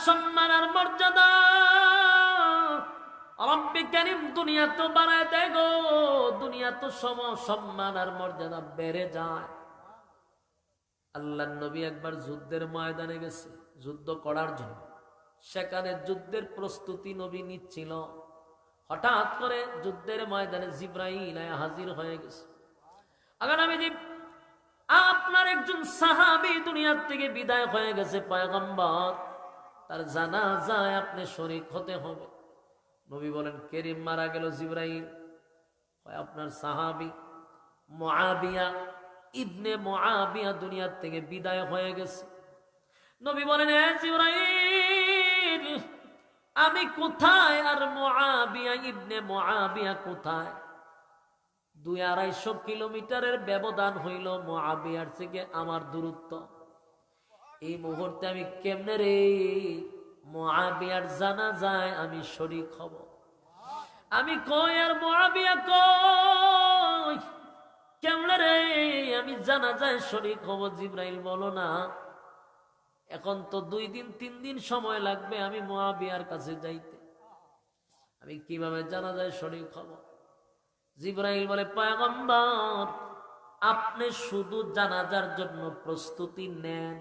সম্মান আর মর্যাদা রব্বে কারীম দুনিয়া তো বাড়ায় দেয় গো, দুনিয়া তো সম্মান আর মর্যাদা বেড়ে যায়। আল্লাহর নবী একবার যুদ্ধের ময়দানে গেছে যুদ্ধ করার জন্য, সেখানে যুদ্ধের প্রস্তুতি নবী নিচ্ছিল। হঠাৎ করে যুদ্ধের ময়দানে জিবরাইল হাজির হয়ে গেছে। আগে নবীজি, আপনার একজন সাহাবী দুনিয়ার থেকে বিদায় হয়ে গেছে পয়গম্বর, তার জানাজায় আপনি শরীক হতে হবে। নবী বলেন, কেরিম মারা গেল জিবরাইল? আপনার সাহাবী মুআবিয়া ইবনে মুআবিয়া দুনিয়ার থেকে বিদায় হয়ে গেছে। নবী বলেন, এ জিবরাইল, আমি কোথায় আর মুআবিয়া ইবনে মুআবিয়া কোথায়? 200-250 কিলোমিটারের ব্যবধান হইল মুআবিয়ার থেকে আমার দূরত্ব। এই মুহূর্তে আমি কেমনে রে মুআবিয়ার জানাজায় আমি শরীক হব? আমি কই আর মুআবিয়া কই, কেমনে রে আমি জানাজায় শরীক হব? জিবরাইল বলো না, এখন তো 2 দিন 3 দিন সময় লাগবে আমি মুআবিয়ার কাছে যাইতে, আমি কিভাবে জানাজায় শরীক হব? জিবরাইল বলে, পয়গম্বর, আপনি শুধু জানাজার জন্য প্রস্তুতি নেন,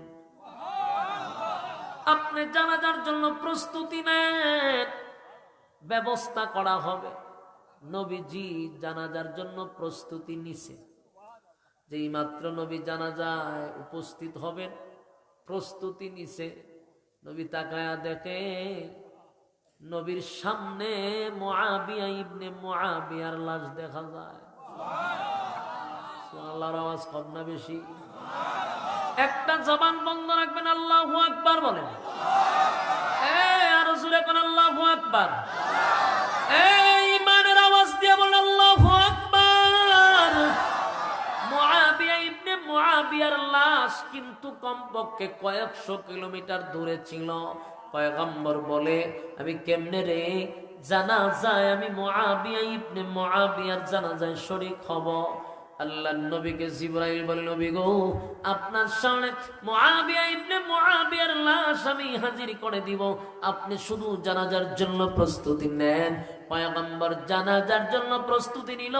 আপনি জানাজার জন্য প্রস্তুতি নেন, ব্যবস্থা করা হবে। নবীজি জানাজার জন্য প্রস্তুতি নিছে। যেই মাত্র নবী জানাজায় উপস্থিত হবেন, প্রস্তুতি নিছে, নবী তাকায়া দেখে নবীর সামনে মুআবিয়া ইবনে মুআবিয়ার লাশ দেখা যায়। সুবহানাল্লাহর আওয়াজ কম না বেশি? একটা জবান বন্ধ রাখবেন, আল্লাহু আকবার বলেন। আর জোরে কোন আল্লাহু আকবার। ঈমানের আওয়াজ দিয়ে বলেন আল্লাহু আকবার। মুআবিয়া ইবনে মুআবিয়ার লাশ কিন্তু কমপক্ষে কয়েকশো কিলোমিটার দূরে ছিল। পয়গম্বর বলে, আমি কেমনে রে জানাজায় আমি মুআবিয়া ইবনে মুআবিয়ার জানাজায় শরীক হব? আল্লাহর নবীকে জিবরাইল বলে, নবী গো, আপনার সামনে মুআবিয়া ইবনে মুআবিয়ার লাশ আমি হাজির করে দিব, আপনি শুধু জানাজার জন্য প্রস্তুতি নেন। পয়গম্বর জানাজার জন্য প্রস্তুতি নিল।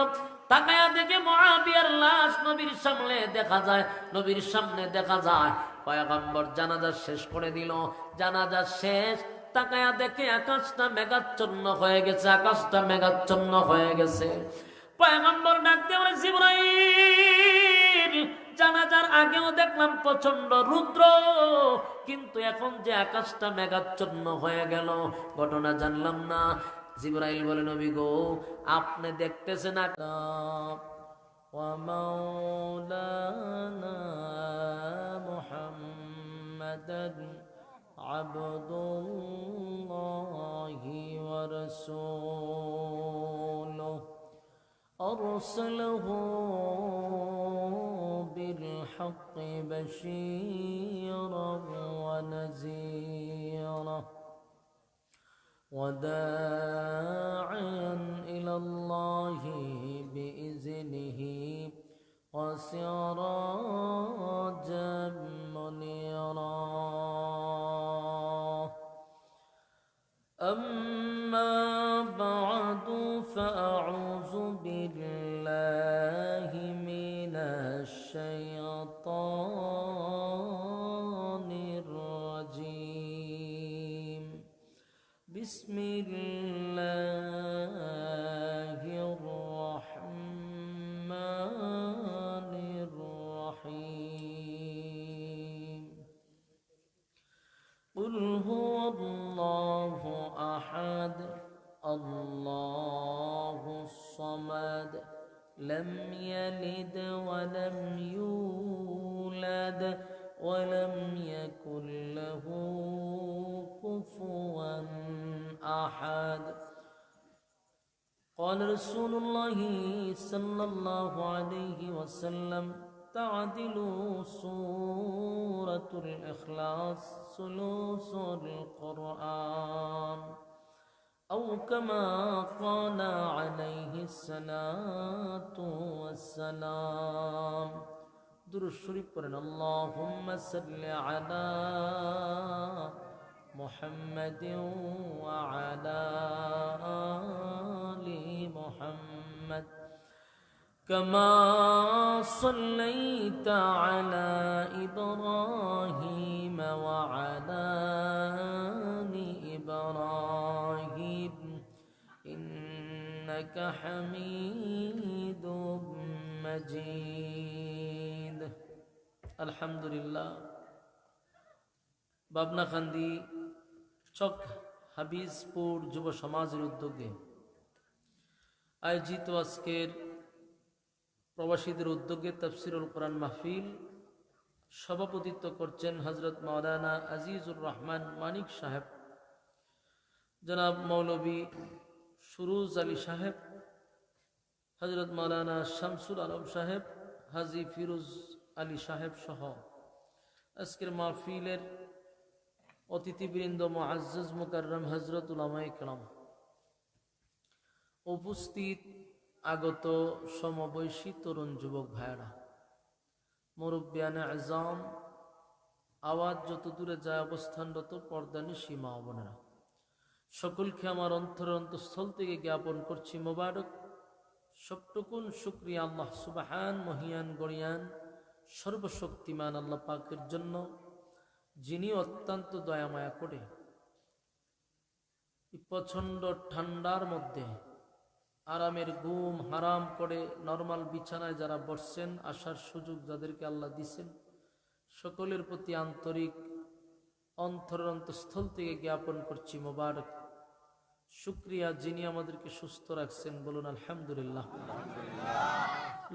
তাকায়া দেখে মুআবিয়ার লাশ নবীর সামনে দেখা যায়, নবীর সামনে দেখা যায়। পয়গম্বর জানাজা শেষ করে দিল। জানাজা শেষ, তাকায়া দেখে আকাশটা মেঘাচ্ছন্ন হয়ে গেছে, আকাশটা মেঘাচ্ছন্ন হয়ে গেছে। পয়গম্বর ডাকতে বলে, জিবরাইল, জানাজার আগেও দেখলাম প্রচন্ড রুদ্র, কিন্তু এখন যে আকাশটা মেঘাচ্ছন্ন হয়ে গেল, ঘটনা জানলাম না। জিবরাইল বলে, নবী গো, আপনি দেখতেছেন ওয়া মাওলানা মুহাম্মাদান আবদুল্লাহি ওয়া রাসূলুহু أرسله بالحق بشيرا ونذيرا وداعيا إلى الله بإذنه وسراجا منيرا أما بعد فأعوذ بالله من الشيطان الرجيم بسم الله الرحمن الرحيم قل هو الله أحد الله الصمد لم يلد ولم يولد ولم يكن له كفوا أحد قال رسول الله صلى الله عليه وسلم تعدل سورة الإخلاص ثلث القرآن أو كما قال عليه الصلاة والسلام درود شريف قرن اللهم صل على محمد وعلى آل محمد كما صليت على إبراهيم وعلى آل إبراهيم إنك حميد مجيد الحمد لله বাবনা খান্দি চক হাবিজপুর যুব সমাজের উদ্যোগে আয়োজিত আজকের প্রবাসীদের উদ্যোগে তাফসিরুল কোরআন মাহফিল সভাপতিত্ব করছেন হযরত মাওলানা আজিজুর রহমান মানিক সাহেব, জনাব মৌলভী সুরুজ আলী সাহেব, হযরত মাওলানা শামসুল আলম সাহেব, হাজী ফিরোজ আলী সাহেব সহ আজকের মাহফিলের অতিথিবৃন্দ, মুআজ্জাজ মুকাররম হযরত উলামায়ে কেরাম, উপস্থিত আগত সমবয়সী তরুণ যুবক ভাইরা, মুরব্বিয়ানে আযম, আওয়াজ যত দূরে যায় অবস্থানরত পর্দানিশী মা বোনেরা, সকলকে আমার অন্তঃস্থল থেকে জ্ঞাপন করছি মোবারক সবটুকুন শুকরিয়া আল্লাহ সুবহান মহিয়ান গরিয়ান সর্বশক্তিমান আল্লাহ পাকের জন্য, যিনি অত্যন্ত দয়ামায়া করে প্রচণ্ড ঠান্ডার মধ্যে আরামের ঘুম হারাম করে নরমাল বিছানায় যারা বসছেন, আসার সুযোগ যাদেরকে আল্লাহ দিছেন, সকলের প্রতি আন্তরিক অন্তঃস্থল থেকে জ্ঞাপন করছি মোবারক শুকরিয়া, যিনি আমাদেরকে সুস্থ রাখছেন। বলুন আলহামদুলিল্লাহ।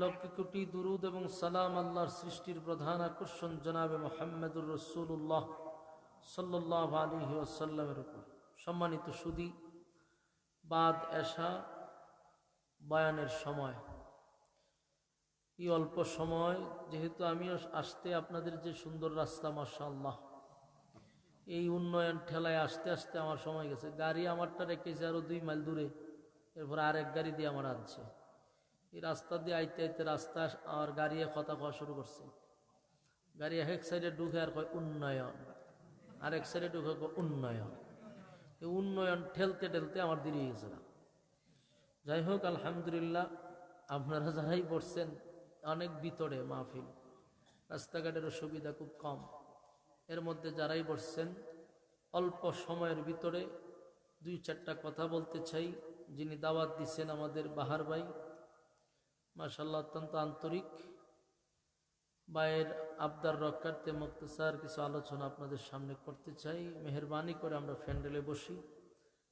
লক্ষ কোটি দুরুদ এবং সালাম আল্লাহর সৃষ্টির প্রধান আকর্ষণ জনাবে মুহাম্মদুর রাসূলুল্লাহ সাল্লাল্লাহু আলাইহি ওয়াসাল্লামের উপর। সম্মানিত সুধী, বাদ এশা বয়ানের সময়, এই অল্প সময় যেহেতু আমিও আসতে আপনাদের যে সুন্দর রাস্তা মাশাআল্লাহ, এই উন্নয়ন ঠেলায় আসতে আসতে আমার সময় গেছে। গাড়ি আমারটা রেখেছে আরো 2 মাইল দূরে, এরপর আরেক গাড়ি দিয়ে আমার আনছে। এই রাস্তা দিয়ে আইতে আইতে রাস্তা আমার গাড়ি কথা কওয়া শুরু করছে। গাড়ি এক সাইডে ঢুকে আর কয় উন্নয়ন, আরেক সাইডে ঢুকে কয় উন্নয়ন। এই উন্নয়ন ঠেলতে ঠেলতে আমার দেরি হয়ে গেছে। যাই হোক আলহামদুলিল্লাহ, আপনারা যারাই বসছেন অনেক ভিতরে মাহফিল, রাস্তাঘাটেরও সুবিধা খুব কম, এর মধ্যে যারাই বসছেন অল্প সময়ের ভিতরে 2-4টা কথা বলতে চাই। যিনি দাওয়াত দিচ্ছেন আমাদের বাহার ভাই, মাশাআল্লাহ অত্যন্ত আন্তরিক, ভাইয়ের আবদার রক্ষার্থে মুক্তসার কিছু আলোচনা আপনাদের সামনে করতে চাই। মেহেরবানি করে আমরা ফ্যান্ডেলে বসি।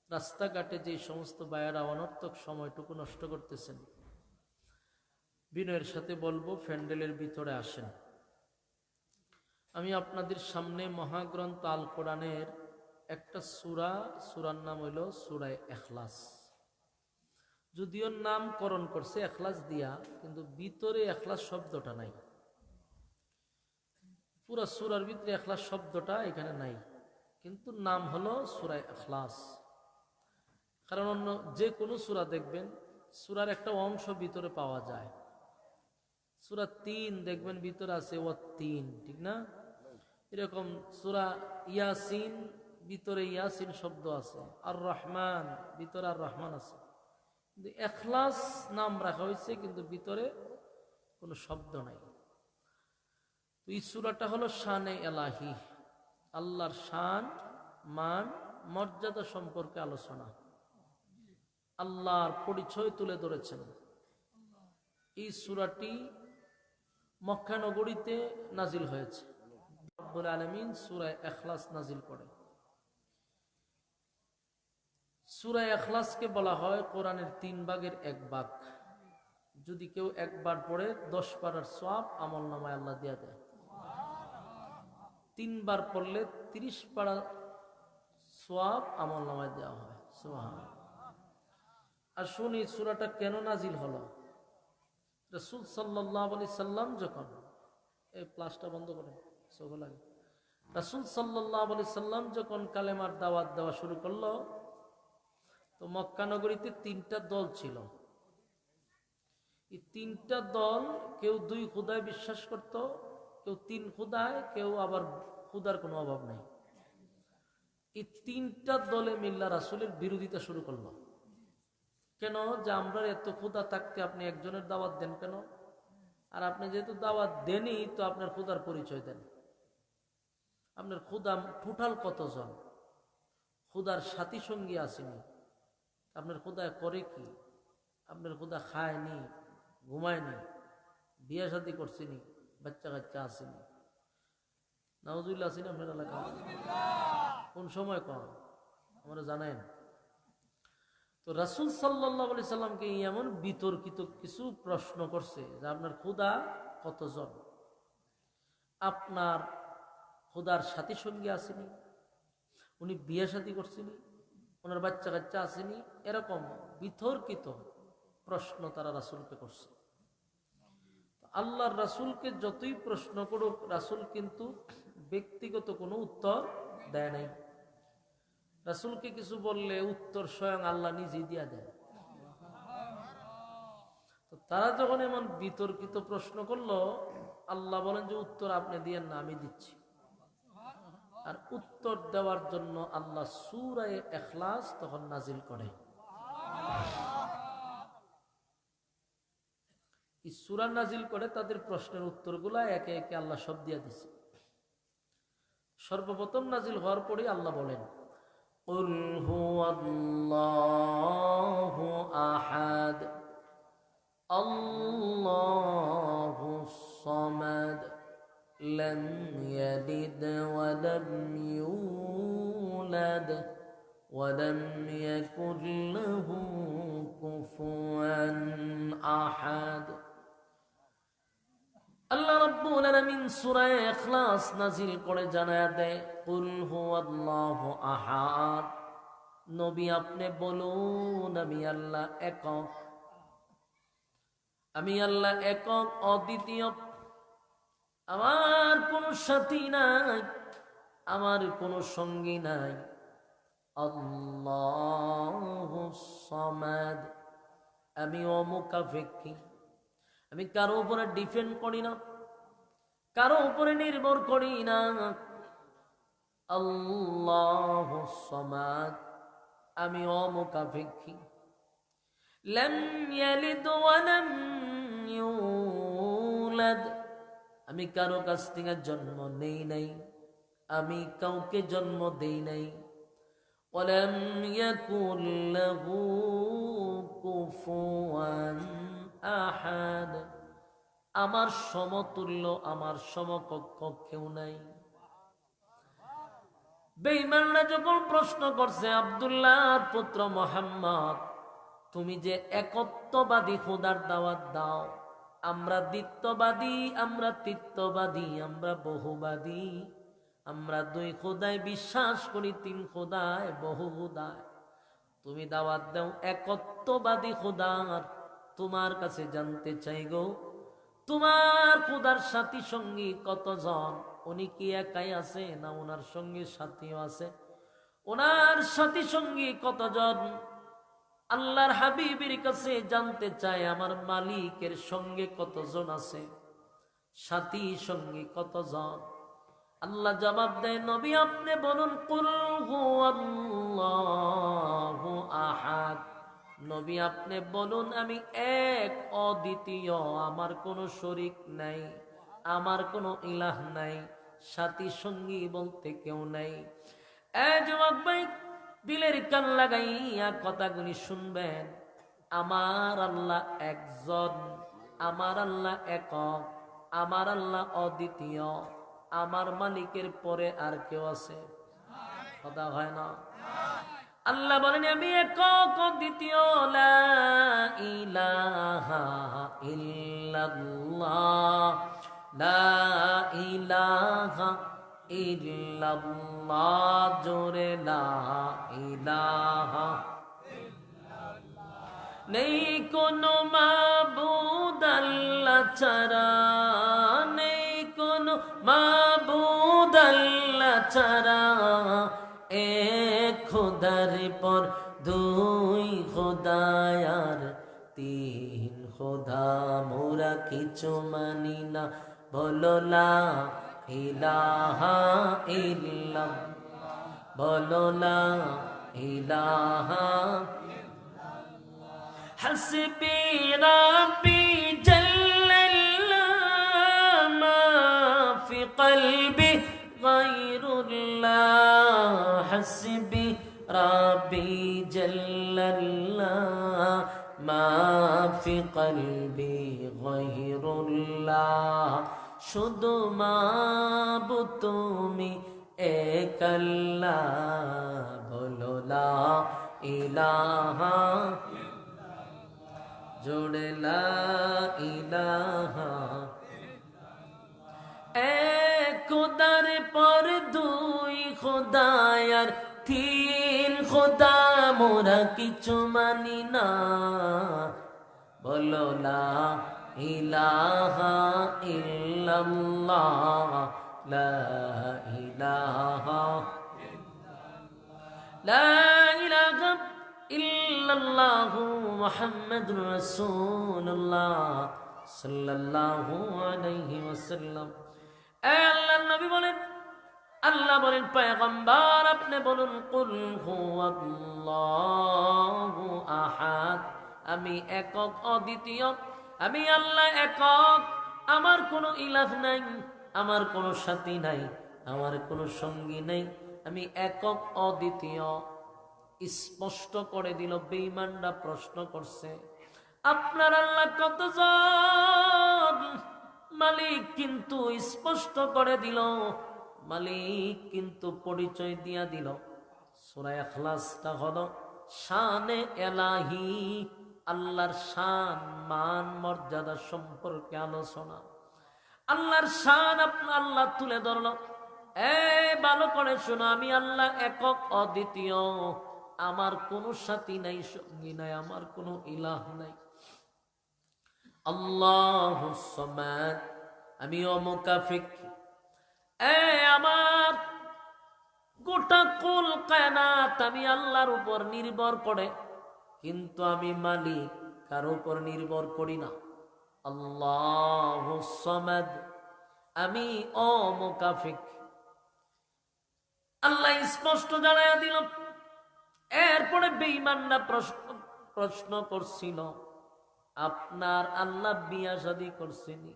রাস্তাঘাটে যে সমস্ত ভাইয়েরা অনর্থক সময়টুকু নষ্ট করতেছেন, বিনয়ের সাথে বলবো ফ্যান্ডেলের ভিতরে আসেন। আমি আপনাদের সামনে মহাগ্রন্থ আল কোরআনের একটা সূরার নাম হইল সূরা ইখলাস। যদিও নামকরণ করছে ইখলাস দিয়া, কিন্তু ভিতরে ইখলাস শব্দটা নাই। পুরা সূরার ভিতরে ইখলাস শব্দটা এখানে নাই, কিন্তু নাম হলো সূরা ইখলাস। কারণ অন্য যে কোনো সূরা দেখবেন, সূরার একটা অংশ ভিতরে পাওয়া যায়। সূরা 3 দেখবেন ভিতরে আছে ও 3, ঠিক না? এরকম সূরা ইয়াসিন, ভিতরে ইয়াসিন শব্দ আছে। আর রহমান, ভিতরে আর রহমান আছে। কিন্তু ইখলাস নাম রাখা হয়েছে, কিন্তু ভিতরে কোনো শব্দ নাই। তো এই সূরাটা হলো শানে এলাহি, আল্লাহর শান, মান, মর্যাদা সম্পর্কে আলোচনা, আল্লাহর পরিচয় তুলে ধরেছেন। এই সূরাটি মক্কা নগরীতে নাজিল হয়েছে। রব্বুল আলামিন সূরা ইখলাস নাজিল করেন। সূরা ইখলাসকে বলা হয় কোরআনের 3 ভাগের 1 ভাগ। যদি কেউ একবার পড়ে 10 পারার সওয়াব আমলনামায় আল্লাহ দিয়ে দেয়। 3 বার পড়লে 30 পারা সওয়াব আমলনামায় দেওয়া হয়। সুবহানাল্লাহ। আর শুনি সূরাটা কেন নাজিল হলো। রাসূল সাল্লাল্লাহু আলাইহি সাল্লাম যখন, এই প্লাসটা বন্ধ করে সব লাগে, রাসূল সাল্লাল্লাহু আলাইহি সাল্লাম যখন কালেমার দাওয়াত দেওয়া শুরু করলো, তো মক্কা নগরীতে 3টা দল ছিল। এই 3টা দল, কেউ 2 খোদায় বিশ্বাস করত, কেউ 3 খোদায়, কেউ আবার খোদার কোনো অভাব নাই। এই তিনটা দলে মিল্লা রাসূলের বিরোধিতা শুরু করলো। কেন? যে আমরা এত ক্ষুধা থাকতে আপনি একজনের দাওয়াত দেন কেন? আর আপনি যেহেতু দাওয়াত দেনই, তো আপনার ক্ষুধার পরিচয় দেন। আপনার ক্ষুধা টোটাল কতজন? ক্ষুধার সাথী সঙ্গী আসেনি, আপনার ক্ষুধা করে কি? আপনার ক্ষুধা খায়নি, ঘুমায়নি, বিয়ে শাদী করছিনি, বাচ্চা কাচ্চা আসেনি? নাউজুবিল্লাহ আসেনি আপনার এলাকা? কোন সময় কম আমরা জানেন? তো রাসূল সাল্লাল্লাহু আলাইহি সাল্লামকে এমন বিতর্কিত কিছু প্রশ্ন করছে যে আপনার ক্ষুধা কতজন? আপনার ক্ষুধার সাথী সঙ্গী আসেনি, উনি বিয়ে শাদী করছেনি, ওনার বাচ্চা কাচ্চা আসেনি, এরকম বিতর্কিত প্রশ্ন তারা রাসূলকে করছে। আল্লাহর রাসূলকে যতই প্রশ্ন করুক, রাসূল কিন্তু ব্যক্তিগত কোনো উত্তর দেয় নাই। রাসূলকে কিছু বললে উত্তর স্বয়ং আল্লাহ নিজেই দিয়া দেয়। তো তারা যখন এমন বিতর্কিত প্রশ্ন করলো, আল্লাহ বলেন যে উত্তর আপনি দিয়েন না, আমি দিচ্ছি। আর উত্তর দেওয়ার জন্য আল্লাহ সূরা ইখলাস তখন নাজিল করে। এই সূরা নাজিল করে তাদের প্রশ্নের উত্তরগুলা একে একে আল্লাহ সব দিয়ে দিছে। সর্বপ্রথম নাজিল হওয়ার পরে আল্লাহ বলেন, কুল হুয়াল্লাহু আহাদ আল্লাহুস সামাদ লাম ইয়ালিদ ওয়া লাম ইউলাদ ওয়া লাম ইয়াকুল লাহু কুফুয়ান আহাদ। আল্লাহ রাব্বুল আলামিন সূরা ইখলাস নাজিল করে জানায়া দেয়, কুল হুয়াল্লাহু আহাদ, নবী আপনি বলুন আমি আল্লাহ একক, আমি আল্লাহ একক অদ্বিতীয়, আমার কোনো সাথী নাই, আমার কোনো সঙ্গী নাই। আল্লাহুস সামাদ, আমি অমুখাপেক্ষী, আমি কারো উপরে ডিপেন্ড করি না, কারো উপরে নির্ভর করি না। আল্লাহুস সামাদ, আমি অমুখাপেক্ষী। লাম ইয়ালিদ ওয়া লাম ইউলাদ, আমি কারো কাছ থেকে জন্ম নেই নাই, আমি কাউকে জন্ম দেই নাই। ওয়া লাম ইয়াকুল লাহু কুফুয়ান আহাদ, আমার সমতুল্য, আমার সমকক্ষ কেউ নাই। বেঈমানরা যখন প্রশ্ন করছে, আব্দুল্লাহর পুত্র মুহাম্মদ, তুমি যে একত্ববাদী খোদার দাওয়াত দাও, আমরা দ্বিত্ববাদী, আমরা তৃত্ববাদী, আমরা বহুবাদী, আমরা দুই খোদায় বিশ্বাস করি, তিন খোদায়, বহু খোদায়। তুমি দাওয়াত দাও একত্ববাদী খোদার, তোমার কাছে জানতে চাই গো, তোমার খোদার সাথী সঙ্গী কতজন? উনি কি একাই আছে না ওনার সঙ্গে সাথীও আছে? ওনার সাথী সঙ্গী কতজন? আল্লাহর হাবিবের কাছে জানতে চায় আমার মালিকের সঙ্গে কতজন আছে, সাথী সঙ্গী কতজন? আল্লাহ জবাব দেয়, নবী আপনি বলুন কুল হুয়াল্লাহু আহাদ, নবী আপনি বলুন আমি এক অদ্বিতীয়, আমার কোনো শরীক নাই, আমার কোনো ইলাহ নাই, সাথী সঙ্গী বলতে কেউ নাই। যুবক ভাই, দিলের কান লাগাইয়া কথাগুলি শুনবেন। আমার আল্লাহ একজন, আমার আল্লাহ একক, আমার আল্লাহ অদ্বিতীয়, আমার মালিকের পরে আর কেউ আছে? কথা হয় না। আল্লাহ বলেন আমি একক অদ্বিতীয়, লা ইলাহা ইল্লাল্লাহ, লা ইলাহা ইল্লাল্লাহ, জোরে লা ইলাহা, নেই কোনো মাবুদ আল্লাহ ছাড়া, নেই কোনো মাবুদ আল্লাহ ছাড়া, এক খোদার পর দুই খোদায়ার, তিন খোদা মোরা কিছু মানি না, বলো লা ইলাহা ইল্লাল্লাহ, বলো লা ইলাহা হাসবি রাব্বি জাল্লাল্লাহ মা ফি কলবি গায়রুল্লাহ হাসবি রাব্বি জাল্লাল্লাহ মা ফি কলবি গায়রুল্লাহ শুধু মাবুদ তুমি এক আল্লাহ বলো লা ইলাহা জোড়ে লা ইলাহা এক খুদার পর দুই খুদায়ার তিন খুদা মোরা কিছু মানি না বলো লা ইলাহা ইল্লাল্লাহ লা ইলাহা লা ইলাহা ইল্লাল্লাহু মুহাম্মাদুর রাসূলুল্লাহ সাল্লাল্লাহু আলাইহি ওয়াসাল্লাম। আল্লাহর নবী বলেন, আল্লাহ বলেন পয়গম্বর আপনি বলুন কুল হুয়াল্লাহু আহাদ, আমি একক অদ্বিতীয়, আমি আল্লাহ একক, আমার কোনো ইলাহ নাই, আমার কোনো সাথী নাই, আমার কোনো সঙ্গী নাই, আমি একক অদ্বিতীয়। স্পষ্ট করে দিল। বেঈমানরা প্রশ্ন করছে আপনার আল্লাহ কতজন? মালিক কিন্তু স্পষ্ট করে দিল, মালিক কিন্তু পরিচয় দিয়া দিল। সূরা ইখলাসটা হলো শানে এলাহি, আল্লাহর শান মান মর্যাদা সম্পর্কে আলোচনা। আল্লাহর শান আল্লাহ তুলে ধরল। ভালো করে শোনো, আমি আল্লাহ একক অদ্বিতীয়, আমার কোনো সাথী নাই, সঙ্গী নাই, আমার কোনো ইলাহ নাই। আল্লাহুস সামাদ, আমি অমুকাফিক। আমার গোটা কুল কায়নাত আমি আল্লাহর উপর নির্ভর করে, কিন্তু আমি মালিক কারো উপর নির্ভর করি না। আল্লাহুস সামাদ, আমি অমুকাফিক। আল্লাহ স্পষ্ট জানায়া দিল। এরপরে বেঈমানরা প্রশ্ন করছিল আপনার আল্লাহ বিয়া শাদী করছেনি?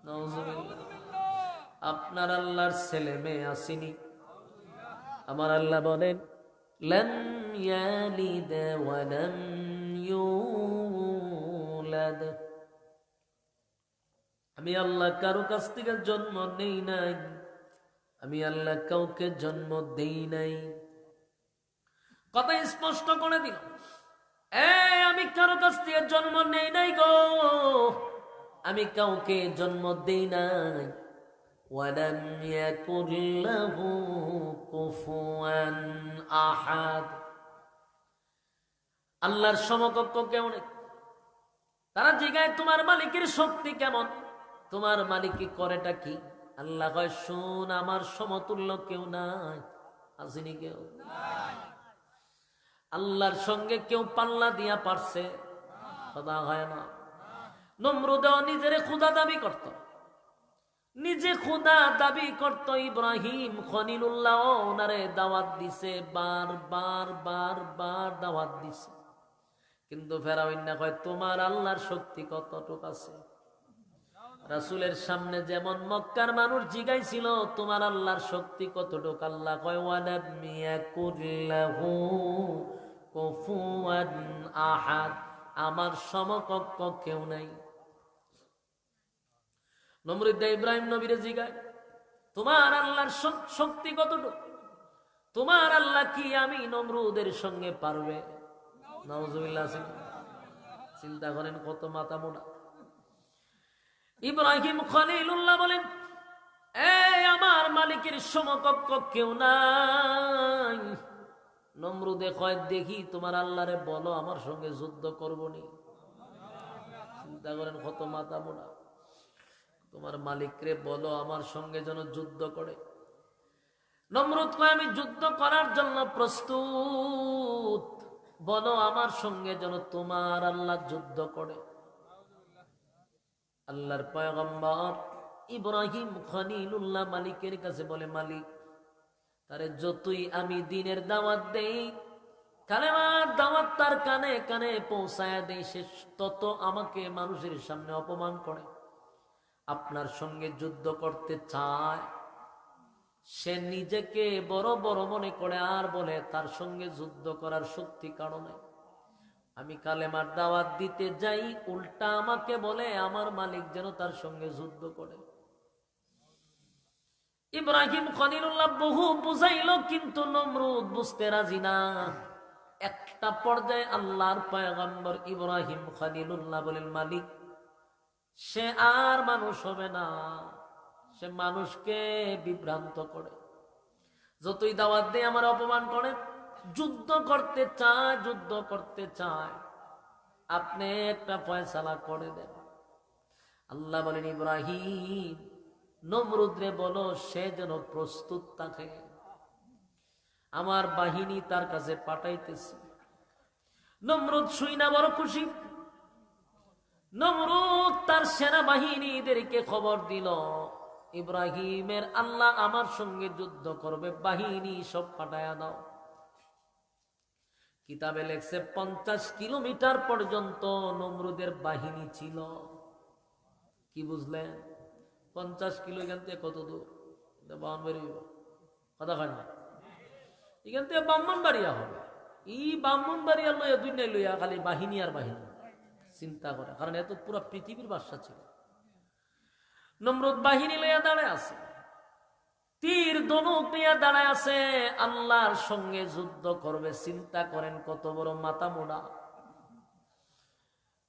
নাউজুবিল্লাহ। আপনার আল্লাহর ছেলে মেয়ে আসেনি? আমার আল্লাহ বলেন লাম ইয়ালিদ ওয়া লাম ইউলাদ, আমি আল্লাহ কারো কাছ থেকে জন্ম নেই নাই, আমি আল্লাহ কাউকে জন্ম দেই নাই। কথা স্পষ্ট করে দিল। আমি কারো কাছ থেকে জন্ম নেই নাই গো, আমি কাউকে জন্ম দেই নাই। ওয়ালাম ইয়াকুল লাহু কুফুয়ান আহাদ, আল্লাহর সমকক্ষ কেউ নেই। তারা জিজ্ঞাসা তোমার মালিকের শক্তি কেমন, তোমার মালিক কি করেটা কি? আল্লাহ কয় শুন, আমার সমতুল্য কেউ নাই। আসেনি কেউ? আল্লাহর সঙ্গে কেউ পাল্লা দিয়া পারছে? খোদা হয় না। নমরুদ নিজের খুদা দাবি করত, নিজে খুদা দাবি করত। ইব্রাহিম খলিলুল্লাহ ওনারে দাওয়াত দিছে, বার দাওয়াত দিছে, কিন্তু ফেরাউন কয় তোমার আল্লাহর শক্তি কতটুকু আছে? রাসূলের সামনে যেমন মক্কার মানুষ জিগাইছিল তোমার আল্লাহর শক্তি কতটুকু, আল্লাহ কয় ওয়ালাম ইয়াকুল লাহু কুফুয়ান আহাদ, আমার সমকক্ষ কেউ নাই। নমরুদ ইব্রাহিম নবীরে জিগায় তোমার আল্লাহর শক্তি কতটুকু, তোমার আল্লাহ কি আমি নমরুদের সঙ্গে পারবে? নাউজুবিল্লাহ। চিন্তা করেন কত মাথা মোটা। ইব্রাহিম খলিলুল্লাহ বলেন আমার মালিকের সমকক্ষ কেউ নাই। নমরুদে কয় দেখি তোমার আল্লাহরে বলো আমার সঙ্গে যুদ্ধ করবনি। চিন্তা করেন কত মাথা মোটা। তোমার মালিকরে বলো আমার সঙ্গে যেন যুদ্ধ করে। নমরুদ কয় আমি যুদ্ধ করার জন্য প্রস্তুত, বলো আমার সঙ্গে যেন তোমার আল্লাহ যুদ্ধ করে। আল্লাহর পয়গম্বর ইব্রাহিম খলিলুল্লাহ মালিকের কাছে বলে মালিক, তারে যতই আমি দিনের দাওয়াত দেই, কালেমার দাওয়াত তার কানে কানে পৌঁছায়া দেই, সে তত আমাকে মানুষের সামনে অপমান করে। আপনার সঙ্গে যুদ্ধ করতে চায়, সে নিজেকে বড় বড় মনে করে আর বলে তার সঙ্গে যুদ্ধ করার শক্তি কারণে। আমি কালেমার দাওয়াত দিতে যাই, উল্টা আমাকে বলে আমার মালিক যেন তার সঙ্গে যুদ্ধ করে। ইব্রাহিম খলিলুল্লাহ বহু বুঝাইলো, কিন্তু নমরুদ বুঝতে রাজি না। একটা পর্যায়ে আল্লাহর পয়গম্বর ইব্রাহিম খলিলুল্লাহ বলেন, মালিক সে আর মানুষ হবে না, সে মানুষকে বিভ্রান্ত করে, যতই দাওয়াত দেয় আমার অপমান করে, যুদ্ধ করতে চায়, যুদ্ধ করতে চায়, আপনি একটা ফয়সালা করে দেন। আল্লাহ বলেন, ইব্রাহিম নমরুদরে বলো সে যেন প্রস্তুত থাকে, আমার বাহিনী তার কাছে পাঠাইতেছি। নমরুদ শুই না বড় খুশি। নমরুদ তার সেনাবাহিনীদেরকে খবর দিল, ইব্রাহিমের আল্লাহ আমার সঙ্গে যুদ্ধ করবে, বাহিনী সব পাঠায়া দাও। কিতাবে লেখছে 50 কিলোমিটার পর্যন্ত নমরুদের বাহিনী ছিল। কি বুঝলেন? 50 কিলো এখান থেকে কত দূর? কথা হয় না, এখান থেকে ব্রাহ্মণবাড়িয়া হবে। এই ব্রাহ্মণবাড়িয়া লইয়া দুই নাই লইয়া খালি বাহিনী আর বাহিনী চিন্তা করে, কারণ এত পুরো পৃথিবীর বাদশা ছিল। নমরুদ বাহিনী লইয়া দাঁড়ায় আছে, তীর ধনুক নিয়ে দাঁড়ায় আছে, আল্লাহর সঙ্গে যুদ্ধ করবে। চিন্তা করেন কত বড় মাথা মোড়া।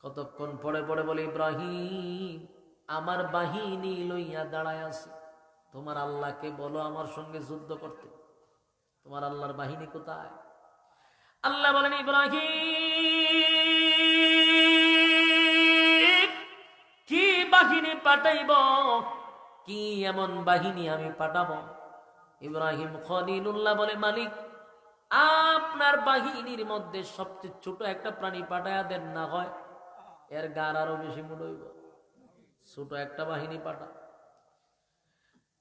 কতক্ষণ পরে পরে বলে, ইব্রাহিম আমার বাহিনী লইয়া দাঁড়ায় আছে, তোমার আল্লাহকে বলো আমার সঙ্গে যুদ্ধ করতে। তোমার আল্লাহর বাহিনী কোথায়? আল্লাহ বলেন, ইব্রাহিম কি বাহিনী পাঠাইব, কি এমন বাহিনী আমি পাঠাবো? ইব্রাহিম খলিলুল্লাহ বলে, মালিক আপনার বাহিনীর মধ্যে সবচেয়ে ছোট একটা প্রাণী পাঠায়া দেন না, হয় এর গার আরো বেশি মুড়ইব, ছোট একটা বাহিনী পাঠা।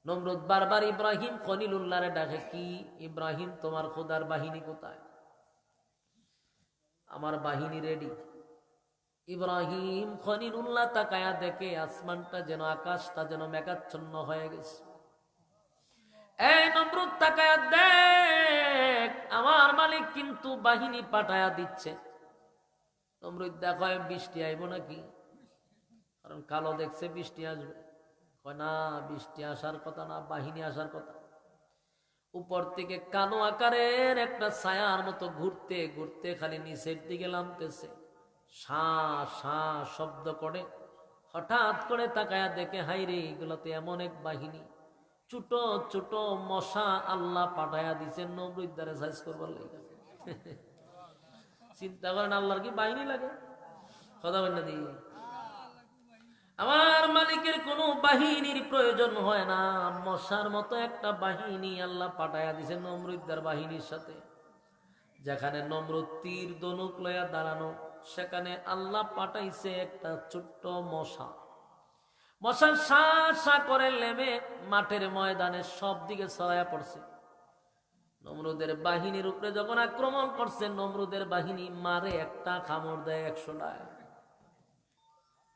নমরুদ বারবার ইব্রাহিম খলিলুল্লাহরে ডাকে, কি ইব্রাহিম তোমার খোদার বাহিনী কোথায়? আমার বাহিনী রেডি। ইব্রাহিম খলিলুল্লাহ তাকায়া দেখে আসমানটা যেন, আকাশটা যেন মেঘাচ্ছন্ন হয়ে গেছে। এই নমরুদ তাকায়া দেখ, আমার মালিক কিন্তু বাহিনী পাঠায়া দিচ্ছে। নমরুদ দেখো বৃষ্টি আইব নাকি, কারণ কালো দেখছে বৃষ্টি আসবে। কয় না, বৃষ্টি আসার কথা না, বাহিনী আসার কথা। উপর থেকে কালো আকারের একটা ছায়ার মতো ঘুরতে ঘুরতে খালি নিচের দিকে নামতেছে, শা শা শব্দ করে। হঠাৎ করে তাকায়া দেখে, হাইরে এগুলোতে এমন এক বাহিনী, ছোট ছোট মশা আল্লাহ পাঠায়া দিচ্ছেন নমরুদ দ্বারা সাইজ করবার লাগে। চিন্তা করেন, আল্লাহর কি বাহিনী লাগে? কথা বল না দি, আমার মালিকের কোনো বাহিনীর প্রয়োজন হয় না। মশার মতো একটা বাহিনী আল্লাহ পাঠায়া দিছে নমরুদদের বাহিনীর সাথে। যেখানে নমরুদ তীর ধনুক লয়া দাঁড়ানো, সেখানে আল্লাহ পাঠাইছে একটা ছোট্ট মশা। মশা সা সা করে লেমে মাঠের ময়দানে সব দিকে ছড়াইয়া পড়ছে। নমরুদের বাহিনীর উপরে যখন আক্রমণ করছে, নমরুদের বাহিনী মারে একটা, খামড় দেয় 100টা।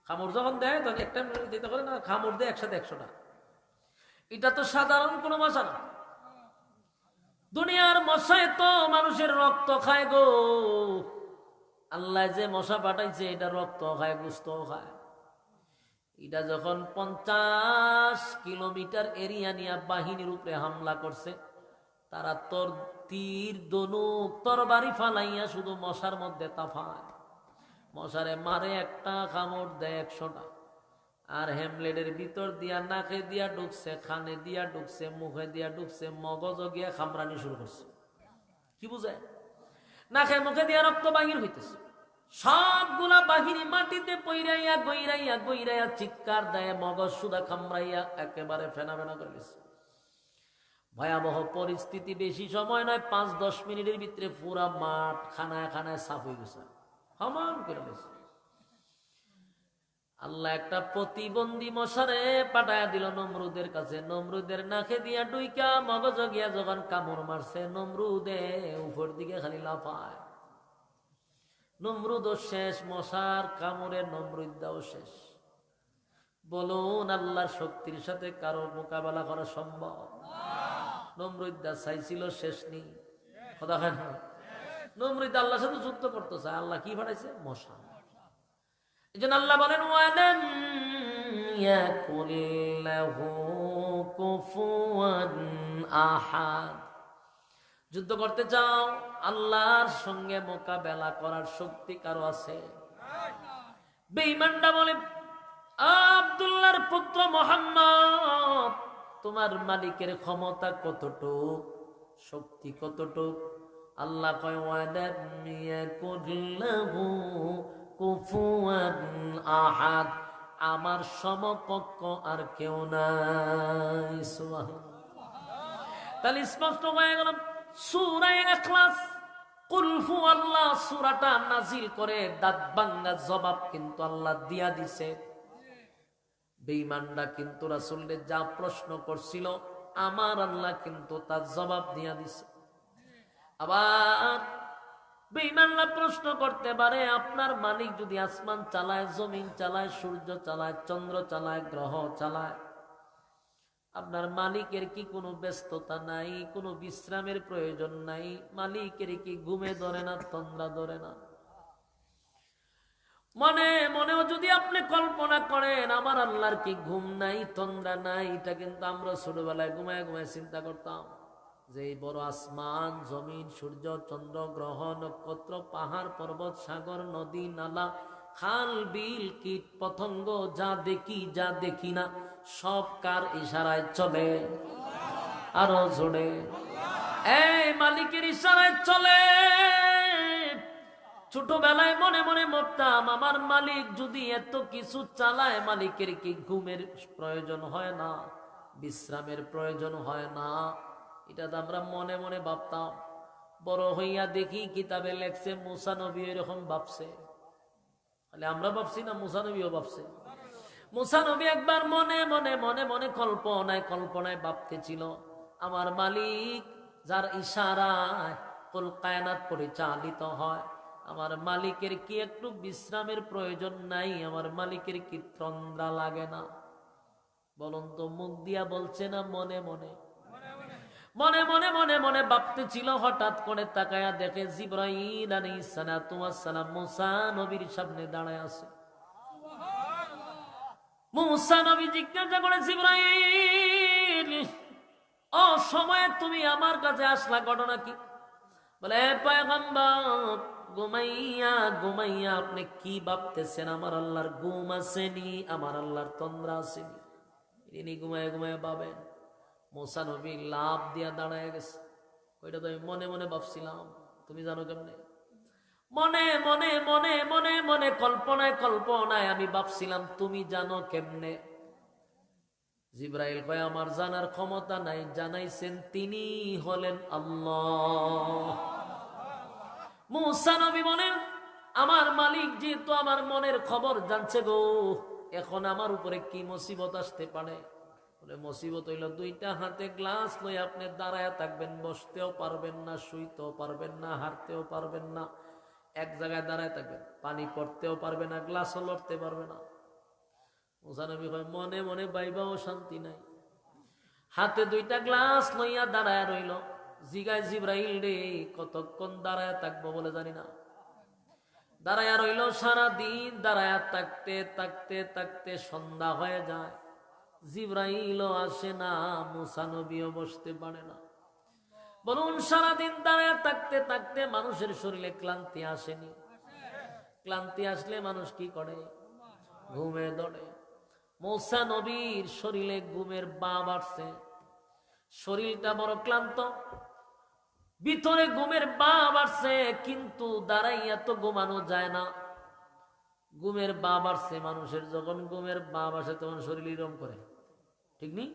খামড় যখন দেয় তখন একটা দিতে পারে না, খামড় দেয় একসাথে 100টা। এটা তো সাধারণ কোনো মশা না। দুনিয়ার মশায় তো মানুষের রক্ত খায় গো। আল্লাহ যে মশা পাঠাইছে এটা রক্ত খায়, গোস্ত খায়। এটা যখন 50 কিলোমিটার এরিয়া নিয়ে বাহিনীর উপরে হামলা করছে, তারা তোর তীর ধনুক তরবারি ফালাইয়া শুধু মশার মধ্যে তাফায়। মশারে মারে একটা, কামড় দেয় 100টা। আর হ্যামলেটের ভিতর দিয়া নাকে দিয়া ঢুকছে, খানে দিয়া ঢুকছে, মুখে দিয়া ঢুকছে, মগজ গিয়া খামরানি শুরু করছে। কি বুঝায়? নাকে মুখে দিয়া রক্ত বাহির হইতেছে। সবগুলা বাহিনী মাটিতে পইরাইয়া গইরাইয়া গইরাইয়া চিৎকার দেয়, মগজ সুদা খামরাইয়া একেবারে ফেনা ফেনা করে গেছে। ভয়াবহ পরিস্থিতি। বেশি সময় নয়, 5-10 মিনিটের ভিতরে পুরা মাঠ খানায় খানায় সাফ হয়ে গেছে, সমান করে গেছে। আল্লাহ একটা প্রতিবন্ধী মশারে পাঠায়া দিল নমরুদের কাছে। নমরুদের নাকে দিয়া ডুইকা মগজ গিয়া যখন কামড় মারছে, নমরুদে উপর দিকে খালি লাফায়। নমরুদও শেষ, মশার কামড়ে নমরুদাও শেষ। বলুন আল্লাহর শক্তির সাথে কারো মোকাবেলা করা সম্ভব? নমরুদা চাইছিল শেষ নেই, কথা হয় না? নমরুদ আল্লাহর সাথে যুদ্ধ করতে চায়, আল্লাহ কি পাঠাইছে? মশা। এই জন্য আল্লাহ বলেন ওয়ালাম ইয়াকুল লাহু কুফুয়ান আহাদ। যুদ্ধ করতে চাও, আল্লাহর সঙ্গে মোকাবেলা করার শক্তি কারো আছে? বেঈমানরা বলে আব্দুল্লাহর পুত্র মুহাম্মদ, তোমার মালিকের ক্ষমতা কতটুক, শক্তি কতটুক? আল্লাহ কয় ওয়ালাম ইয়াকুল লাহু কুফুয়ান আহাদ, আমার সমকক্ষ আর কেউ নাই। সুবহানাল্লাহ। তাহলে স্পষ্ট হয়ে গেল সূরা ইখলাস কুল হুয়াল্লাহ সূরাটা নাজিল করে দাঁত ভাঙা জবাব কিন্তু আল্লাহ দিয়া দিছে। বেঈমানরা কিন্তু রাসূলের যা প্রশ্ন করছিল, আমার আল্লাহ কিন্তু তার জবাব দিয়া দিছে। আবার বেঈমানরা প্রশ্ন করতে পারে, আপনার মালিক যদি আসমান চালায়, জমিন চালায়, সূর্য চালায়, চন্দ্র চালায়, গ্রহ চালায়, আপনার মালিকের কি কোনো ব্যস্ততা নাই, কোনো বিশ্রামের প্রয়োজন নাই? মালিকের কি ঘুমে ধরে না, তন্দ্রা ধরে না? মনে মনেও যদি আপনি কল্পনা করেন আমার আল্লাহর কি ঘুম নাই, তন্দ্রা নাই, এটা কিন্তু আমরা ছোটবেলায় ঘুমায় ঘুমায় চিন্তা করতাম যে এই বড় আসমান, জমিন, সূর্য, চন্দ্র, গ্রহ, নক্ষত্র, পাহাড়, পর্বত, সাগর, নদী, নালা, খাল, বিল, কীট পতঙ্গ, যা দেখি যা দেখি না সব কার ইশারায় চলে? আরো জোরে, এই মালিকের ইশারায় চলে। ছোটবেলায় মনে মনে ভাবতাম আমার মালিক যদি এত কিছু চালায়, মালিকের কি ঘুমের প্রয়োজন হয় না, বিশ্রামের প্রয়োজন হয় না? এটা তো আমরা মনে মনে ভাবতাম। বড় হইয়া দেখি কিতাবে লেখছে মুসা নবী এরকম ভাবছে। আমরা ভাবছি না, মুসা নবীও ভাবছে। মুসা নবী একবার মনে মনে মনে মনে কল্পনায় কল্পনায় ভাবতেছিল, আমার মালিক যার ইশারায় কুল কায়নাত পরিচালিত হয়, আমার মালিকের কি একটু বিশ্রামের প্রয়োজন নাই? আমার মালিকের কি তন্দ্রা লাগে না? বলুন তো, মুখ দিয়া বলছে না মনে মনে? মনে মনে মনে মনে ভাবতে ছিল। হঠাৎ করে তাকায়া দেখে জিবরাইল আলাইহিস সালাতু ওয়াস সালাম মুসা নবীর সামনে দাঁড়ায় আছে। মুসা নবী জিজ্ঞাসা করে, জিবরাইল, ও সময়ে তুমি আমার কাছে আসলা, ঘটনা কি? বলে, পয়গম্বর, ঘুমাইয়া ঘুমাইয়া আপনি কি ভাবতেছেন? আমার আল্লাহর ঘুম আসেনি, আমার আল্লাহর তন্দ্রা আসেনি, তিনি ঘুমায় ঘুমায় ভাবেন। মুসা নবী লাভ দিয়া দাঁড়ায় গেছে। ওইটা তো আমি মনে মনে ভাবছিলাম, তুমি জানো কেমনে? মনে মনে মনে মনে মনে কল্পনায় কল্পনায় আমি ভাবছিলাম, তুমি জানো কেমনে? জিবরাইল কয়, আমার জানার ক্ষমতা নাই, জানাইছেন তিনি হলেন আল্লাহ। মুসা নবী বলেন, আমার মালিক যেহেতু আমার মনের খবর জানছে গো, এখন আমার উপরে কি মুসিবত আসতে পারে? বলে, মুসিবত হইল দুইটা হাতে গ্লাস লই আপনি দাঁড়ায় থাকবেন, বসতেও পারবেন না, শুইতেও পারবেন না, হাঁটতেও পারবেন না, এক জায়গায় দাঁড়ায় থাকবেন, পানি পড়তেও পারবে না, গ্লাসও লড়তে পারবে না। মুসা নবী কয়, মনে মনে বাইবাও শান্তি নাই। হাতে দুইটা গ্লাস লইয়া দাঁড়ায় রইল। জিগায়, জিবরাইল রে, কতক্ষণ দাঁড়ায় থাকবো বলে জানি না। দাঁড়ায়া রইল সারা দিন, দাঁড়ায়া থাকতে থাকতে থাকতে সন্ধ্যা হয়ে যায়। জিবরাইলও আসে না, মুসা নবীও বসতে পারে না। বলুন, সারাদিন দাঁড়ায়া থাকতে থাকতে মানুষের শরীরে ক্লান্তি আসেনি? ক্লান্তি আসলে মানুষ কি করে? ঘুমে ধরে। মুসা নবীর শরীরে ঘুমের ভাব আসছে, শরীরটা বড় ক্লান্ত, ভিতরে ঘুমের ভাব আসছে, কিন্তু দাঁড়াইয়া তো ঘুমানো যায় না। ঘুমের ভাব আসছে, মানুষের যখন ঘুমের ভাব আসে তখন শরীর এরকম করে, ঠিক নেই?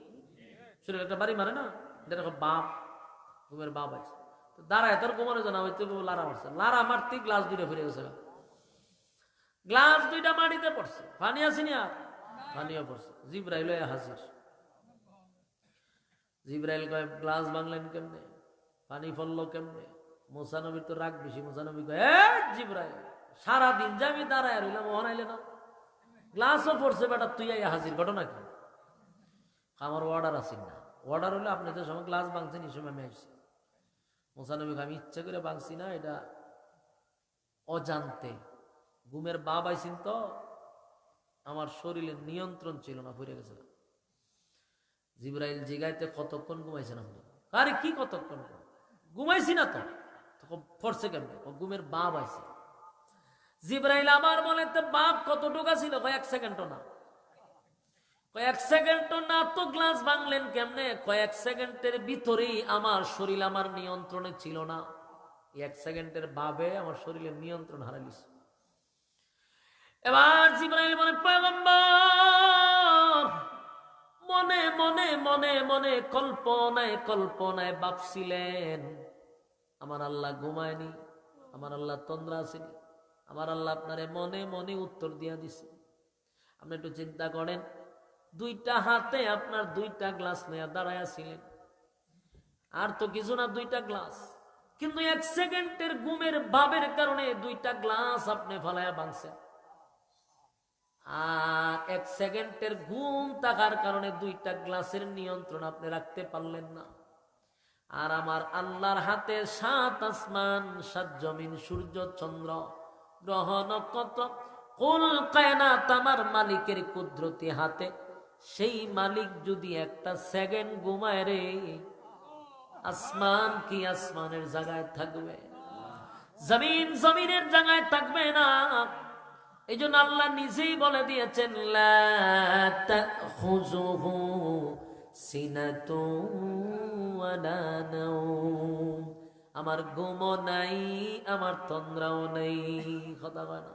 শরীর একটা বাড়ি মারে না, এটা বাপ, ঘুমের ভাব আছে। দাঁড়ায় তোর ঘুমানো জানা হইতে লারা মারছে, লারা মারতে গ্লাস দুটো ফিরে গেছে। গ্লাস দুইটা মাটিতে পড়ছে, পানি আসেনি আর পানিও পড়ছে। জিব্রাইল হাজির। জিব্রাইল কয় গ্লাস ভাঙলেন কেমনে, পানি পড়লো কেমনে? মুসা নবীর তো রাগ বেশি। মুসা নবী কয় জিব্রাইল সারাদিন যে আমি দাঁড়ায় রইলাম, ওখানে আইলে না, গ্লাসও পড়ছে বেটা, তুই হাজির, ঘটনা কি? আমার অর্ডার আছে না, অর্ডার হলে আপনি যে সময় গ্লাস ভাঙছেন এই সময় আমি আসছি। মুসা নবী আমি ইচ্ছা করে ভাঙছি না, এটা অজান্তে ঘুমের বাপ আইসিন তো, আমার শরীরের নিয়ন্ত্রণ ছিল না, পড়ে গেছিলাম। জিব্রাইল জিগাইতে কতক্ষণ ঘুমাইছেন আপনি? আরে কি কতক্ষণ ঘুমাইছি না তো, পড়ছে কেমন? ঘুমের বাপ আইছে। জিব্রাইল আমার বলে তো বাপ কতটুকু ছিল? কয়েক সেকেন্ডও না। কয়েক সেকেন্ডও না তো গ্লাস ভাঙলেন কেমনে? কয়েক সেকেন্ডের ভিতরেই আমার শরীর আমার নিয়ন্ত্রণে ছিল না। এক সেকেন্ডের বাবে আমার শরীরের নিয়ন্ত্রণ হারাইছে। এবার জিব্রাইল বলে পয়গম্বর মনে মনে মনে মনে কল্পনায় কল্পনায় ভাবছিলেন আমার আল্লাহ ঘুমায়নি, আমার আল্লাহ তন্দ্রা আসেনি, আমার আল্লাহ আপনারে মনে মনে উত্তর দিয়া দিছে। আপনি একটু চিন্তা করেন, দুইটা হাতে আপনার দুইটা গ্লাস নিয়ে দাঁড়ায় ছিলেন, আর তো কিছু না, দুইটা গ্লাস, কিন্তু এক সেকেন্ডের ঘুমের ভাবের কারণে দুইটা গ্লাস আপনি ফালাইয়া ভাঙছেন। আর এক সেকেন্ডের ঘুম থাকার কারণে দুইটা গ্লাসের নিয়ন্ত্রণ আপনি রাখতে পারলেন না। আর আমার আল্লাহর হাতে 7 আসমান 7 জমিন সূর্য চন্দ্র গ্রহ নক্ষত্র কুল কায়নাত আমার মালিকের কুদরতি হাতে। সেই মালিক যদি একটা সেকেন্ড ঘুমায় রে, আসমান কি আসমানের জায়গায় থাকবে, জমিন জমিনের জায়গায় থাকবে না। এই জন্য আল্লাহ নিজেই বলে দিয়েছেন লা তাখুযুহু সিনাতুন ওয়ালা নাওম, আমার ঘুমও নাই, আমার তন্দ্রাও নাই। কথা কয় না,